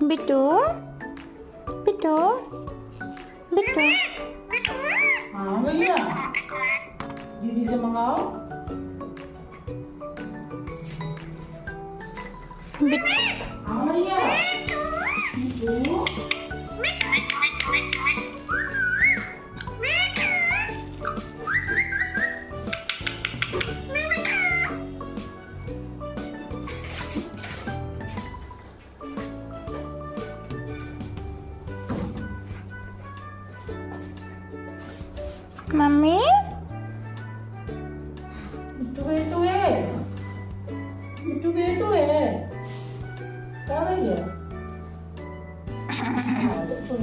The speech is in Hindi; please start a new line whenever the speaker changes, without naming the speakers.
बिट्टू बिट्टू बिट्टू।
हाँ भैया, दीदी से मंगाओ। हाँ भैया, बिट्टू।
मम्मी
बिट्टू बेटू है, बिट्टू बेटू है। क्या भैया? हाँ, देखो।